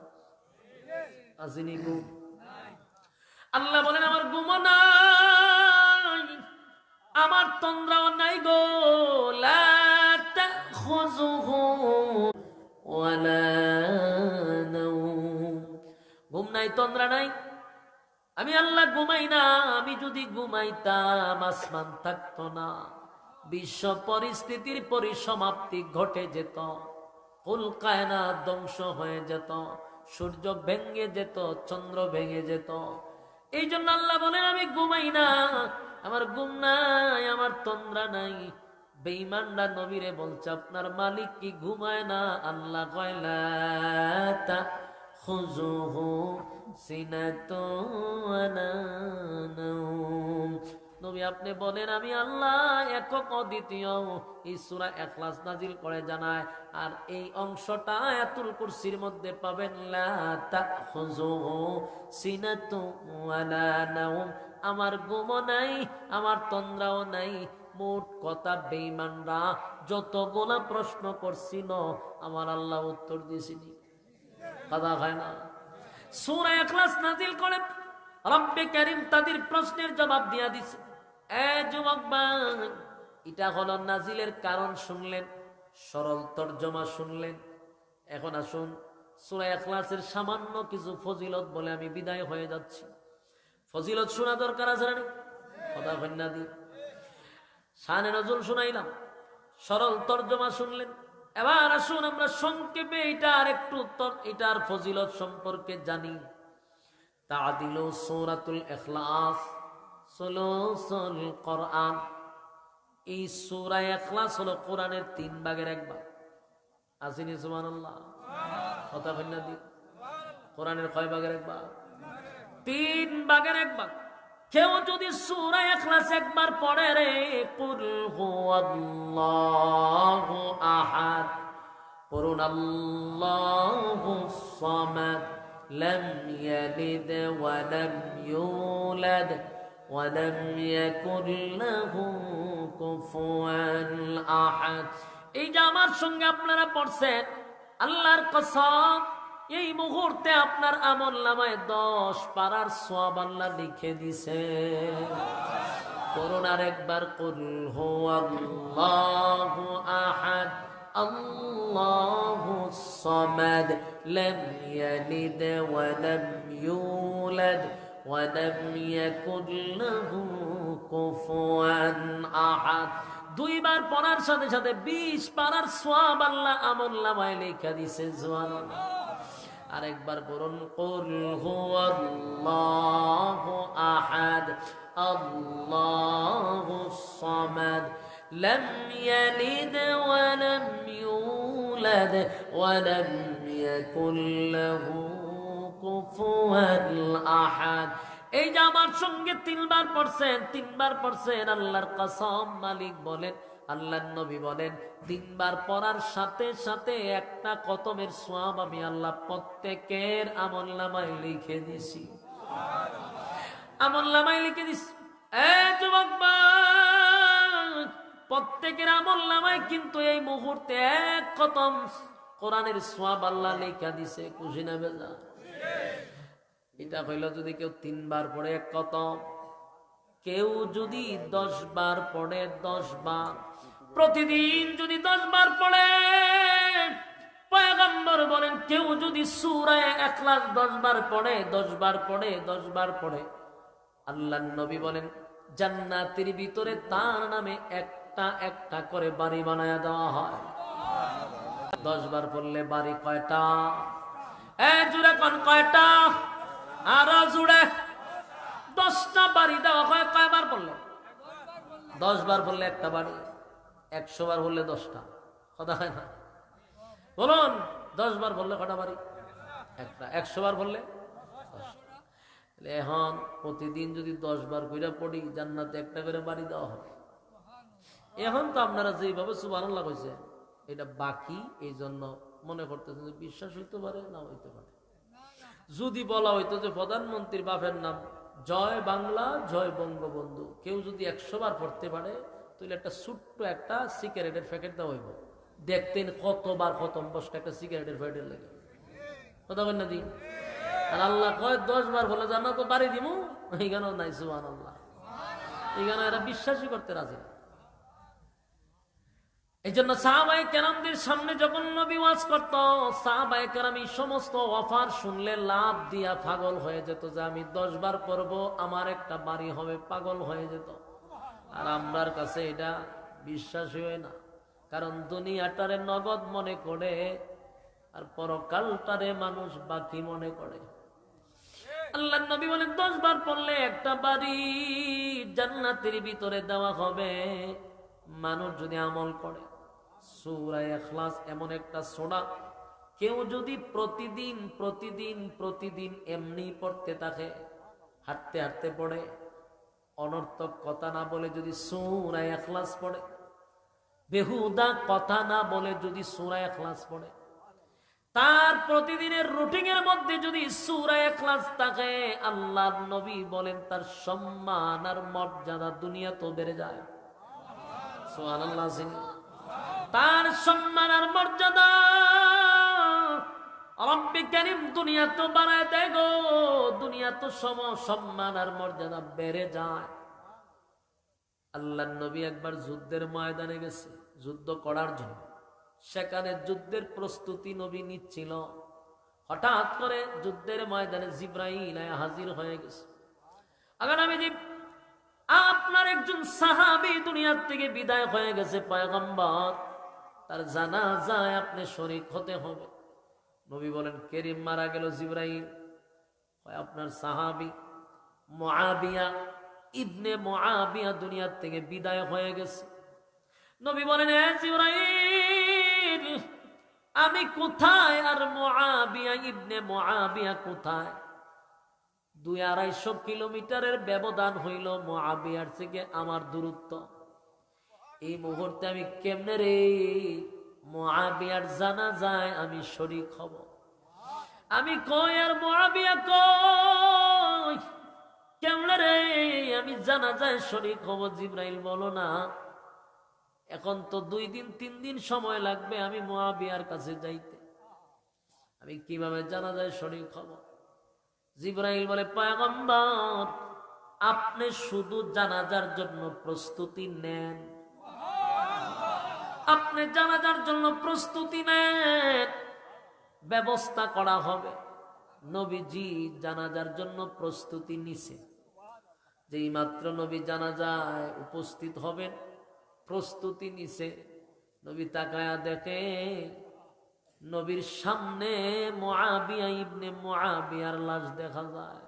আসেনি ঘুম? আল্লাহ বলেন আমার ঘুমও নাই, আমার তন্দ্রাও নাই গো। লা তাখুযুহু ওয়ালা নাওম, ঘুম নাই, তন্দ্রা নাই। আমি আল্লাহ ঘুমাই না। আমি যদি ঘুমাইতাম আসমান থাকতো না, বিশ্ব পরিস্থিতির পরিসমাপ্তি ঘটে যেত, কুল কায়নাত ধ্বংস হয়ে যেত, সূর্য ভেঙে যেত, চন্দ্র ভেঙে যেত। এই জন্য আল্লাহ বলেন আমি ঘুমাই না, আমার ঘুম নাই, আমার তন্দ্রা নাই। বেঈমানরা নবীরে বলছে আপনার মালিক কি ঘুমায় না? আল্লাহ কয় লা তাখুযুহু সিনাতুন ওয়ালা নাওম। নবী আপনি বলেন আমি আল্লাহ একক অদ্বিতীয়। এই সূরা ইখলাস নাজিল করে জানায়, আর এই অংশটা আয়াতুল কুরসির মধ্যে পাবেন লা তাখুযুহু সিনাতুন ওয়ালা নাওম, আমার ঘুমও নাই, আমার তন্দ্রাও নাই। মোট কথা বেঈমানরা যতগুলা প্রশ্ন করছিল আমার আল্লাহ উত্তর দিয়েছিনি, কথা হয় না। সূরা ইখলাস নাজিল করে রব্বে কারীম তাদের প্রশ্নের জবাব দিয়া দিছে। এ যুবক ভাই, এটা হলো নাজিলের কারণ শুনলেন, সরল তরজমা শুনলেন। এখন আসুন সূরা ইখলাসের সামান্য কিছু ফজিলত বলে আমি বিদায় হয়ে যাচ্ছি। ফজিলত শোনা দরকার আছে না? কথা কন্যা দি শানে নজুল শুনাইলাম, সরল তরজমা শুনলেন। এবার আসুন আমরা সংক্ষেপে এটার ফজিলত সম্পর্কে জানি। তাআদিলু সূরাতুল ইখলাস সুলুসুল কোরআন। এই সূরা ইখলাস হলো কোরআনের 3 ভাগের 1 ভাগ। আসেনি সুবহানাল্লাহ? কথা কন্যা দি কোরআনের কয় ভাগের 1 ভাগ? 3 ভাগের 1 ভাগ। কেউ যদি সূরা ইখলাস একবার পড়ে রে, কুল হুয়াল্লাহু আহাদ, পড়ুন আল্লাহুস সামাদ, লাম ইয়ালিদ ওয়া লাম ইউলাদ ওয়া লাম ইয়াকুল লাহু কুফুয়ান আহাদ। এই যে আমার সঙ্গে আপনারা পড়ছেন, আল্লাহর কসম এই মুহূর্তে আপনার আমলনামায় 10 পারার সওয়াব আল্লাহ লিখে দিছে। করুণার একবার কুল হুয়াল্লাহু আহাদ আল্লাহুস الصمد لم يلد ولم يولد ولم يكن له كفوا أحد দুইবার পড়ার সাথে সাথে 20 পারার সওয়াব আল্লাহ আমলনামায় লেখা দিয়েছে সুবহানাল্লাহ আরেকবার পড়ুন কুল হুয়াল্লাহু আহাদ আল্লাহুস সামাদ লাম ইয়ালিদ ওয়া লাম ইউলাদ ওয়া লাম ইয়াকুল লাহু কুফুয়ান আহাদ এই যে আমার সঙ্গে 3 বার পড়ছেন আল্লাহর কসম মালিক বলেন আল্লাহর নবী বলেন 3 বার পড়ার সাথে সাথে একটা খতমের সওয়াব আমি আল্লাহ প্রত্যেকের আমলনামায় লিখে দিছি আমলনামায় লিখে দিছি যুবক ভাই প্রত্যেকের আমলনামায় কিন্তু এই মুহূর্তে এক খতম কোরআনের সওয়াব আল্লাহ লিখে দিছে খুশি না বেজা এটা হইল যদি কেউ 3 বার পড়ে এক খতম কেউ যদি 10 বার পড়ে 10 বার প্রতিদিন যদি 10 বার পড়ে পয়গম্বর বলেন কেউ যদি সূরা ইখলাস 10 বার পড়ে 10 বার পড়ে 10 বার পড়ে আল্লাহর নবী বলেন জান্নাতের ভিতরে তার নামে একটা একটা করে বাড়ি বানায়া দেওয়া হয় 10 বার পড়লে বাড়ি কয়টা জুড়ে কোন কয়টা আর জুড়ে 10টা বাড়ি দেওয়া হয় কয়বার পড়লে 10 বার পড়লে একটা বাড়ি 100 বার পড়লে 10টা কথা হয় না বলুন 10 বার পড়লে কটা বাড়ি একটা 100 বার পড়লে 10টা এখন প্রতিদিন যদি 10 বার কইরা পড়ি জান্নাতে একটা করে বাড়ি দেওয়া হবে এখন তো আপনারা যেভাবে সুবহানাল্লাহ কইছে এটা বাকি এই জন্য মনে করতেছেন যে বিশ্বাস হইতে পারে না হইতে পারে যদি বলা হইতো যে প্রধানমন্ত্রীর বাপের নাম জয় বাংলা জয় বঙ্গবন্ধু কেউ যদি 100 বার পড়তে পারে তাহলে একটা ছোট্ট একটা সিগারেটের প্যাকেট দেওয়া হইব দেখতেন কতবার খতম বসটা একটা সিগারেটের প্যাকেটের লাগে কথা বল না দি আর আল্লাহ কয় 10 বার বলে জানা তো বাড়ি দিমু এইখানেও নাই সুবহানাল্লাহ এইখানে এরা বিশ্বাসই করতে রাজি না এই জন্য সাহাবায়ে কেরামদের সামনে যখন নবী ওয়াজ করত সাহাবায়ে কেরাম এই সমস্ত অফার শুনলে লাভ দিয়া পাগল হয়ে যেত যে আমি 10 বার পড়ব আমার একটা বাড়ি হবে পাগল হয়ে যেত আর আমরার কাছে এটা বিশ্বাসই হয় না কারণ দুনিয়াটারে নগদ মনে করে আর পরকালটারে মানুষ বাকি মনে করে আল্লাহর নবী বলেন 10 বার পড়লে একটা বাড়ি জান্নাতের ভিতরে দেওয়া হবে মানুষ যদি আমল করে সূরা ইখলাস এমন একটা সূরা কেউ যদি প্রতিদিন এমনি পড়তে থাকে হাঁটতে হাঁটতে পড়ে অনর্থক কথা না বলে যদি সূরা ইখলাস পড়ে বেহুদা কথা না বলে যদি সূরা ইখলাস পড়ে তার প্রতিদিনের রুটিনের মধ্যে যদি সূরা ইখলাস থাকে আল্লাহর নবী বলেন তার সম্মান আর মর্যাদা দুনিয়াতেও বেড়ে যায় সুবহানাল্লাহ তার সম্মান আর মর্যাদা রব্বে কারীম দুনিয়া তো বাড়ায় দেয় গো দুনিয়া তো সম্মান আর মর্যাদা বেড়ে যায় আল্লাহর নবী একবার যুদ্ধের ময়দানে গেছে যুদ্ধ করার জন্য সেখানে যুদ্ধের প্রস্তুতি নবী নিচ্ছিল হঠাৎ করে যুদ্ধের ময়দানে জিবরাইল হাজির হয়ে গেছে আগার নবীজি আপনার একজন সাহাবী দুনিয়ার থেকে বিদায় হয়ে গেছে পয়গম্বর তার জানাজায় আপনি শরীক হতে হবে নবী বলেন কেরিম মারা গেল জিবরাইল আপনার সাহাবী মুআবিয়া ইবনে মুআবিয়া দুনিয়ার থেকে বিদায় হয়ে গেছে নবী বলেন হে জিবরাইল আমি কোথায় আর মুআবিয়া ইবনে মুআবিয়া কোথায় 200-250 কিলোমিটারের ব্যবধান হইল মুআবিয়ার থেকে আমার দূরত্ব এই মুহূর্তে আমি কেমনে রে মুআবিয়ার জানাজায় আমি শরীক হব আমি কই আর মুআবিয়া কই কেমনে রে আমি জানাজায় শরীক হব জিবরাইল বলো না এখন তো 2 দিন 3 দিন সময় লাগবে আমি মুআবিয়ার কাছে যাইতে আমি কিভাবে জানাজায় শরীক হব জিবরাইল বলে পয়গম্বর আপনি শুধু জানাজার জন্য প্রস্তুতি নেন আপনি জানাজার জন্য প্রস্তুতি নেন ব্যবস্থা করা হবে। নবীজি জানাজার জন্য প্রস্তুতি নিছে। যেই মাত্র নবী জানাজায় উপস্থিত হবেন, প্রস্তুতি নিছে। নবী তাকায়া দেখে নবীর সামনে মুআবিয়া ইবনে মুআবিয়ার লাশ দেখা যায়।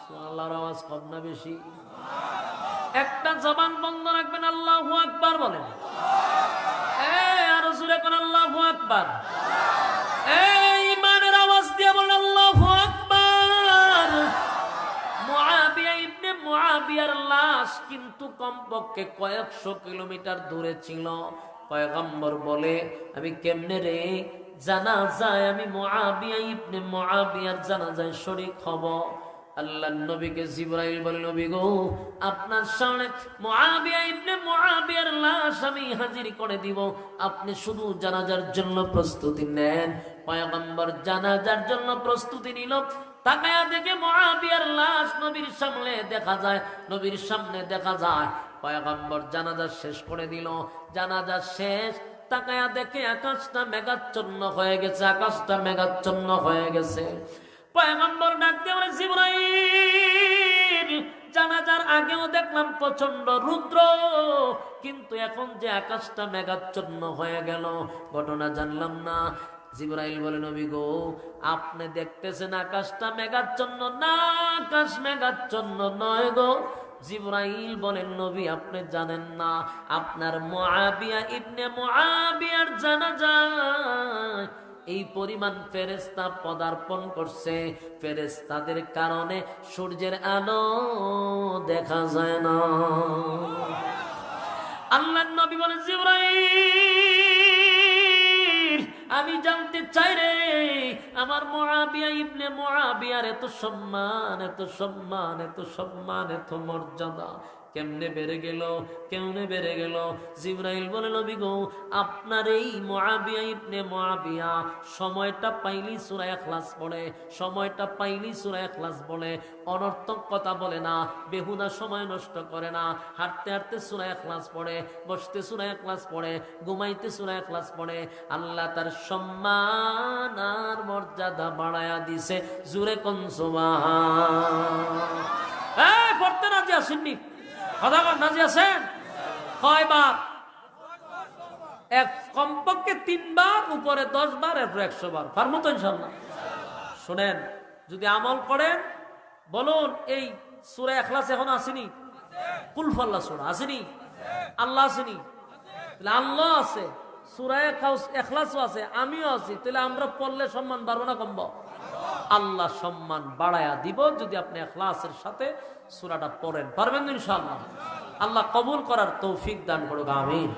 সুবহানাল্লাহর আওয়াজ কম না বেশি? একটা জবান বন্ধ রাখবেন, আল্লাহু আকবার বলেন। আর জোরে কোন আল্লাহু আকবার। ঈমানের আওয়াজ দিয়ে বলেন আল্লাহু আকবার। মুআবিয়া ইবনে মুআবিয়ার লাশ কিন্তু কমপক্ষে কয়েকশো কিলোমিটার দূরে ছিল। পয়গম্বর বলে, আমি কেমনে রে জানাজায় আমি মুআবিয়া ইবনে মুআবিয়ার জানাজায় শরীক হব? আল্লাহর নবীকে জিবরাইল বলে, নবী গো, আপনার সামনে মুআবিয়া ইবনে মুআবিয়ার লাশ আমি হাজির করে দিব, আপনি শুধু জানাজার জন্য প্রস্তুতি নেন। পয়গম্বর জানাজার জন্য প্রস্তুতি নিল। তাকায়া দেখে মুআবিয়ার লাশ নবীর সামনে দেখা যায়, নবীর সামনে দেখা যায়। পয়গম্বর জানাজা শেষ করে দিল। জানাজা শেষ, তাকায়া দেখে আকাশটা মেঘাচ্ছন্ন হয়ে গেছে, আকাশটা মেঘাচ্ছন্ন হয়ে গেছে। পয়গম্বর ডাকতে বলে, জিবরাইল, জানাজার আগেও দেখলাম প্রচন্ড রুদ্র, কিন্তু এখন যে আকাশটা মেঘাচ্ছন্ন হয়ে গেল, ঘটনা জানলাম না। জিবরাইল বলে, নবী গো, আপনি দেখতেছেন আকাশটা মেঘাচ্ছন্ন না, আকাশ মেঘাচ্ছন্ন নয় গো। জিবরাইল বলেন, নবী আপনি জানেন না, আপনার মুআবিয়া ইবনে মুআবিয়ার জানাজায় এই পরিমাণ ফেরেশতা পদার্পণ করছে, ফেরেশতাদের কারণে সূর্যের আলো দেখা যায় না। আল্লাহর নবী বলেন, জিবরাইল, আমি জানতে চাই রে, আমার মুআবিয়া ইবনে মুআবিয়ার এত সম্মান, এত সম্মান, এত সম্মান, এত মর্যাদা কেমনে বেড়ে গেল, কেমনে বেড়ে গেল? জিবরাইল বলে, নবী গো, আপনার এই মুআবিয়া ইবনে মুআবিয়া সময়টা পাইলি সূরা ইখলাস পড়ে, সময়টা পাইলি সূরা ইখলাস বলে, অনর্থক কথা বলে না, বেহুদা সময় নষ্ট করে না। হাঁটতে হাঁটতে সূরা ইখলাস পড়ে, বসতে সূরা ইখলাস পড়ে, ঘুমাইতে সূরা ইখলাস পড়ে। আল্লাহ তার সম্মান আর মর্যাদা বাড়ায়া দিছে। জোরে কোন সুবহান। পড়তে রাজি আসেননি? খোদাগণ রাজি আছেন? কয়বার? কমপক্ষে 3 বার, উপরে 10 বার, এরপর 100 বার। পারবো তো ইনশাআল্লাহ? শুনেন, যদি আমল করেন, বলুন, এই সূরা ইখলাস এখন আসেনি? কুল ফাল্লাহ সূরা আসেনি? আল্লাহ আসেনি? তাহলে আল্লাহ আছে, সূরা ইখলাসও আছে, আমিও আছি। তাহলে আমরা পড়লে সম্মান বাড়বো না কমবো? আল্লাহ সম্মান বাড়ায়া দিব যদি আপনি ইখলাসের সাথে সূরাটা পড়েন। পারবেন ইনশাআল্লাহ? আল্লাহ কবুল করার তৌফিক দান করুক, আমিন।